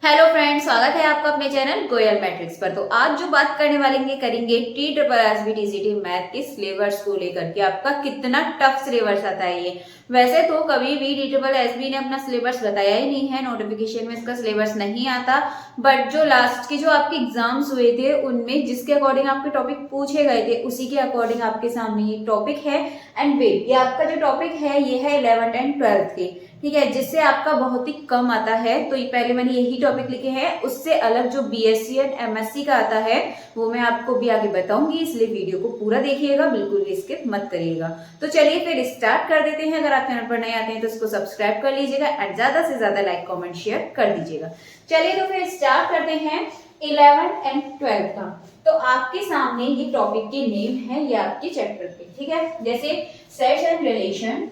Hello friends, स्वागत है आपका अपने चैनल गोयल मैट्रिक्स पर। तो आज जो बात करने वाले करेंगे TSSB मैथ के सिलेबस को लेकर के आपका कितना टफ सिलेबस आता है ये। वैसे तो कभी भी TSSB ने अपना सिलेबस बताया ही नहीं है, नोटिफिकेशन में इसका सिलेबस नहीं आता। बट जो लास्ट के जो आपके एग्जाम्स हुए थे उनमें जिसके अकॉर्डिंग आपके टॉपिक पूछे गए थे उसी के अकॉर्डिंग आपके सामने ये टॉपिक है। एंड वेट, ये आपका जो टॉपिक है ये है 11th एंड 12th के, ठीक है, जिससे आपका बहुत ही कम आता है। तो ये पहले मैंने यही टॉपिक लिखे हैं, उससे अलग जो BSc एंड MSc का आता है वो मैं आपको भी आगे बताऊंगी, इसलिए वीडियो को पूरा देखिएगा, बिल्कुल भी स्किप मत करिएगा। तो चलिए फिर स्टार्ट कर देते हैं। अगर आप चैनल पर नए आते हैं तो इसको सब्सक्राइब कर लीजिएगा एंड ज्यादा से ज्यादा लाइक कॉमेंट शेयर कर दीजिएगा। चलिए तो फिर स्टार्ट करते हैं 11th एंड 12th का। तो आपके सामने ये टॉपिक के नेम है, ये आपके चैप्टर के, ठीक है, जैसे sets and relation,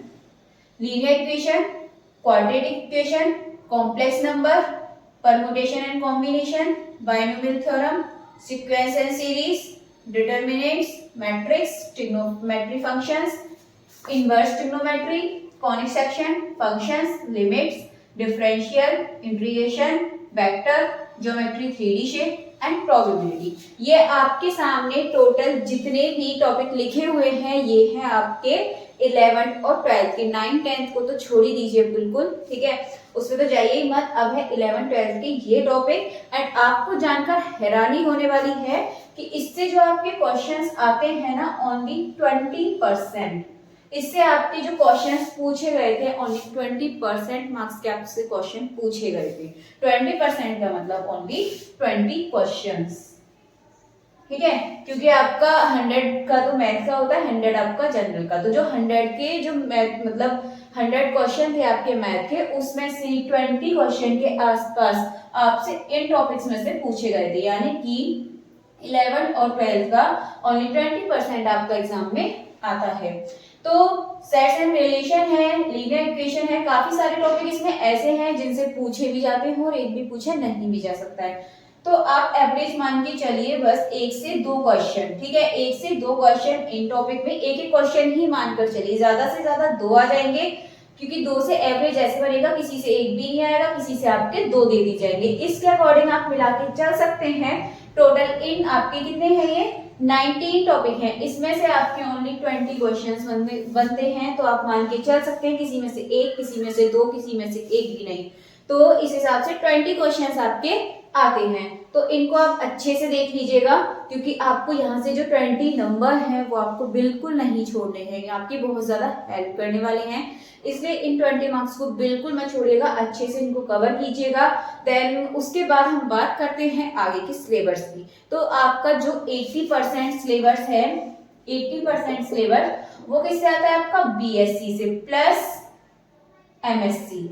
linear equation, quadratic equation, complex number, permutation and combination, binomial theorem, sequence and series, determinants, matrix, trigonometry functions, inverse trigonometry, conic section, functions, limits, differential, integration, vector, geometry 3D shape and probability. ये आपके सामने total जितने भी topic लिखे हुए हैं ये हैं आपके 11th और 12th के। 9th 10th को तो छोड़ ही दीजिए बिल्कुल, ठीक है, उसमें तो जाइए ही मत। अब है 11th 12th के ये टॉपिक। एंड आपको जानकर हैरानी होने वाली है कि इससे जो आपके क्वेश्चंस आते हैं ना, ओनली 20%, इससे आपके जो क्वेश्चंस पूछे गए थे ओनली 20% मार्क्स के आपसे क्वेश्चन पूछे गए थे। 20% का मतलब ओनली 20 क्वेश्चंस, ठीक है, क्योंकि आपका 100 का तो मैथ का होता है, 100 आपका जनरल का। तो जो 100 के जो मैथ मतलब 100 क्वेश्चन थे आपके मैथ के, उसमें से 20 क्वेश्चन के आसपास आपसे इन टॉपिक्स में से पूछे गए थे, यानी कि 11 और 12 का ओनली 20% आपका एग्जाम में आता है। तो सेट्स एंड रिलेशन है, लीनियर इक्वेशन है, काफी सारे टॉपिक इसमें ऐसे हैं जिनसे पूछे भी जाते हैं और एक भी पूछे नहीं भी जा सकता है। तो आप एवरेज मान के चलिए बस 1 से 2 क्वेश्चन, ठीक है, 1 से 2 क्वेश्चन इन टॉपिक में, एक एक क्वेश्चन ही मानकर चलिए, ज्यादा से ज्यादा 2 आ जाएंगे, क्योंकि 2 से एवरेज ऐसे बनेगा, किसी से 1 भी नहीं आएगा, किसी से आपके 2 दे दी जाएंगे। इसके अकॉर्डिंग आप मिला के चल सकते हैं। टोटल इन आपके कितने हैं, ये 19 टॉपिक हैं, इसमें से आपके ओनली 20 क्वेश्चंस बनते हैं। तो आप मान के चल सकते हैं किसी में से 1, किसी में से 2, किसी में से 1 भी नहीं। तो इस हिसाब से 20 क्वेश्चंस आपके आते हैं। तो इनको आप अच्छे से देख लीजिएगा, क्योंकि आपको यहाँ से जो 20 नंबर हैं वो आपको बिल्कुल नहीं छोड़ने हैं, आपकी बहुत ज्यादा हेल्प करने वाले हैं, इसलिए इन 20 मार्क्स को बिल्कुल मत छोड़िएगा, अच्छे से इनको कवर कीजिएगा। देन उसके बाद हम बात करते हैं आगे की सिलेबस की। तो आपका जो 80% सिलेबस है, 80% सिलेबस वो किससे आता है, आपका BSc से प्लस MSc,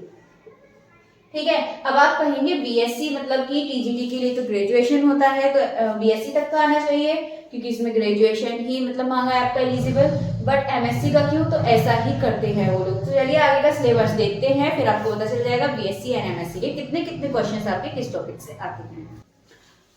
ठीक है। अब आप कहेंगे BSc मतलब कि TGT के लिए तो ग्रेजुएशन होता है, तो BSc तक का आना चाहिए, क्योंकि इसमें ग्रेजुएशन ही मतलब मांगा है आपका एलिजिबल। बट MSc का क्यों, तो ऐसा ही करते हैं वो लोग। तो चलिए आगे का सिलेबस देखते हैं, फिर आपको पता चल जाएगा BSc एंड MSc के कितने कितने क्वेश्चंस आपके किस टॉपिक से आते हैं।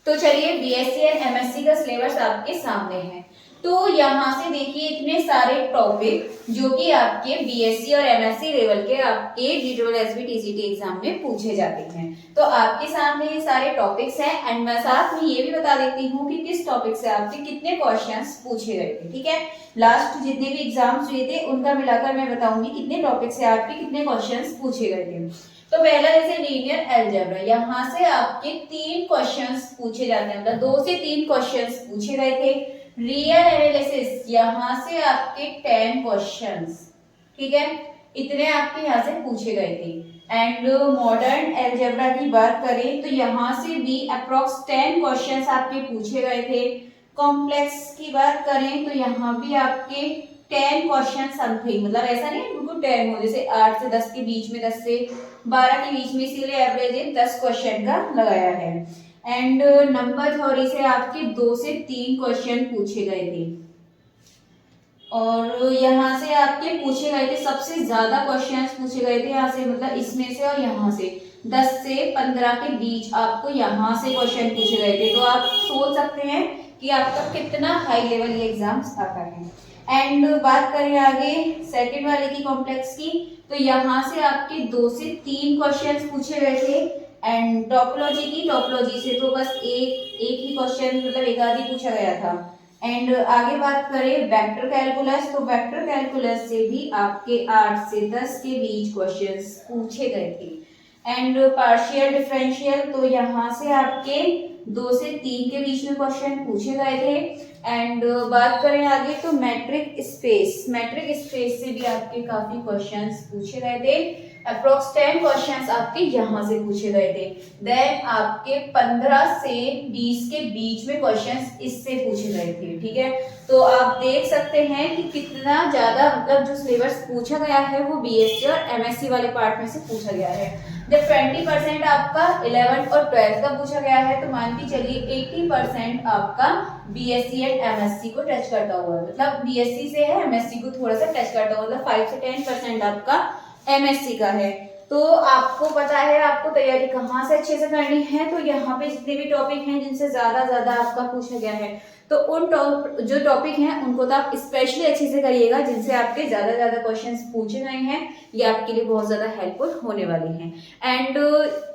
तो चलिए BSc एंड MSc का सिलेबस आपके सामने है। तो यहाँ से देखिए इतने सारे टॉपिक जो कि आपके BSc और MSc लेवल के आपके TSSB TCT एग्जाम में पूछे जाते हैं। तो आपके सामने ये सारे टॉपिक्स हैं एंड मैं साथ में ये भी बता देती हूँ कि किस टॉपिक से आपके कितने क्वेश्चंस पूछे गए थे, ठीक है। लास्ट जितने भी एग्जाम्स हुए थे उनका मिलाकर मैं बताऊंगी कितने टॉपिक से आपके कितने क्वेश्चंस पूछे गए थे। तो पहला जैसे लीनियर अलजेब्रा, यहाँ से आपके 3 क्वेश्चंस पूछे जाते हैं, मतलब 2 से 3 क्वेश्चंस पूछे गए थे। रियल एनालिसिस, यहाँ से आपके 10 क्वेश्चंस, ठीक है, इतने आपके यहाँ से पूछे गए थे। एंड मॉडर्न अलजेब्रा की बात करें तो यहाँ से भी अप्रोक्स 10 क्वेश्चंस आपके पूछे गए थे। कॉम्प्लेक्स की बात करें तो यहाँ भी आपके 10 क्वेश्चन समथिंग, मतलब ऐसा नहीं बिल्कुल 10 हो, जैसे 8 से 10 के बीच में, 10 से 12 के बीच में, इसीलिए एवरेज 10 क्वेश्चन का लगाया है। एंड नंबर थ्योरी से आपके 2 से 3 क्वेश्चन पूछे गए थे, और यहाँ से आपके पूछे गए थे सबसे ज्यादा क्वेश्चंस पूछे गए थे यहाँ से, मतलब इसमें से और यहाँ से 10 से 15 के बीच आपको यहाँ से क्वेश्चन पूछे गए थे। तो आप सोच सकते हैं कि आपका कितना हाई लेवल ये एग्जाम्स आता है। एंड बात करें आगे सेकंड वाले की कॉम्प्लेक्स की, तो यहाँ से आपके 2 से 3 क्वेश्चंस पूछे गए थे। एंड टोपोलॉजी से तो बस एक ही क्वेश्चन मतलब एक आध ही पूछा गया था। एंड आगे बात करें वेक्टर कैलकुलस, तो वेक्टर कैलकुलस से भी आपके 8 से 10 के बीच क्वेश्चंस पूछे गए थे। एंड पार्शियल डिफरेंशियल, तो यहाँ से आपके 2 से 3 के बीच में क्वेश्चन पूछे गए थे। एंड बात करें आगे तो मैट्रिक स्पेस से भी आपके काफी क्वेश्चंस पूछे गए थे। अप्रोक्स 10 क्वेश्चंस आपके यहाँ से पूछे गए थे। देन आपके 15 से 20 के बीच में क्वेश्चंस इससे पूछे गए थे। ठीक है, तो आप देख सकते हैं कि कितना ज्यादा मतलब जो सिलेबस पूछा गया है वो बीएससी और एमएससी वाले पार्ट में से पूछा गया है। जब 20% आपका 11th और 12th का पूछा गया है तो मान के चलिए 80% आपका बीएससी एंड एमएससी को टच करता हुआ है, मतलब बीएससी से है एमएससी को थोड़ा सा टच करता हुआ, मतलब 5 से 10% आपका एमएससी का है। तो आपको पता है आपको तैयारी कहाँ से अच्छे से करनी है, तो यहाँ पे जितने भी टॉपिक हैं जिनसे ज्यादा आपका पूछा गया है तो उन जो टॉपिक हैं उनको तो आप स्पेशली अच्छे से करिएगा, जिनसे आपके ज्यादा क्वेश्चंस पूछे गए हैं, ये आपके लिए बहुत ज्यादा हेल्पफुल होने वाले हैं। एंड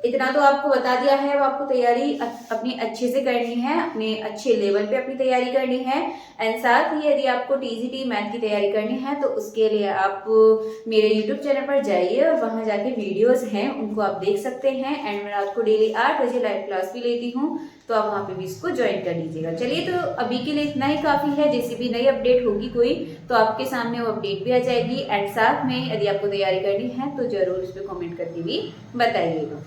इतना तो आपको बता दिया है, अब आपको तैयारी अपनी अच्छे से करनी है, अपने अच्छे लेवल पे अपनी तैयारी करनी है। एंड साथ ही यदि आपको टीजीटी मैथ की तैयारी करनी है तो उसके लिए आप मेरे यूट्यूब चैनल पर जाइए और वहां जाके वीडियोस हैं उनको आप देख सकते हैं। एंड मैं रात को डेली 8 बजे लाइव क्लास भी लेती हूँ, तो आप वहाँ पे भी इसको ज्वाइन कर लीजिएगा। चलिए, तो अभी के लिए इतना ही काफ़ी है। जैसे भी नई अपडेट होगी कोई तो आपके सामने वो अपडेट भी आ जाएगी। एंड साथ में यदि आपको तैयारी करनी है तो जरूर उस पर कॉमेंट करके भी बताइएगा।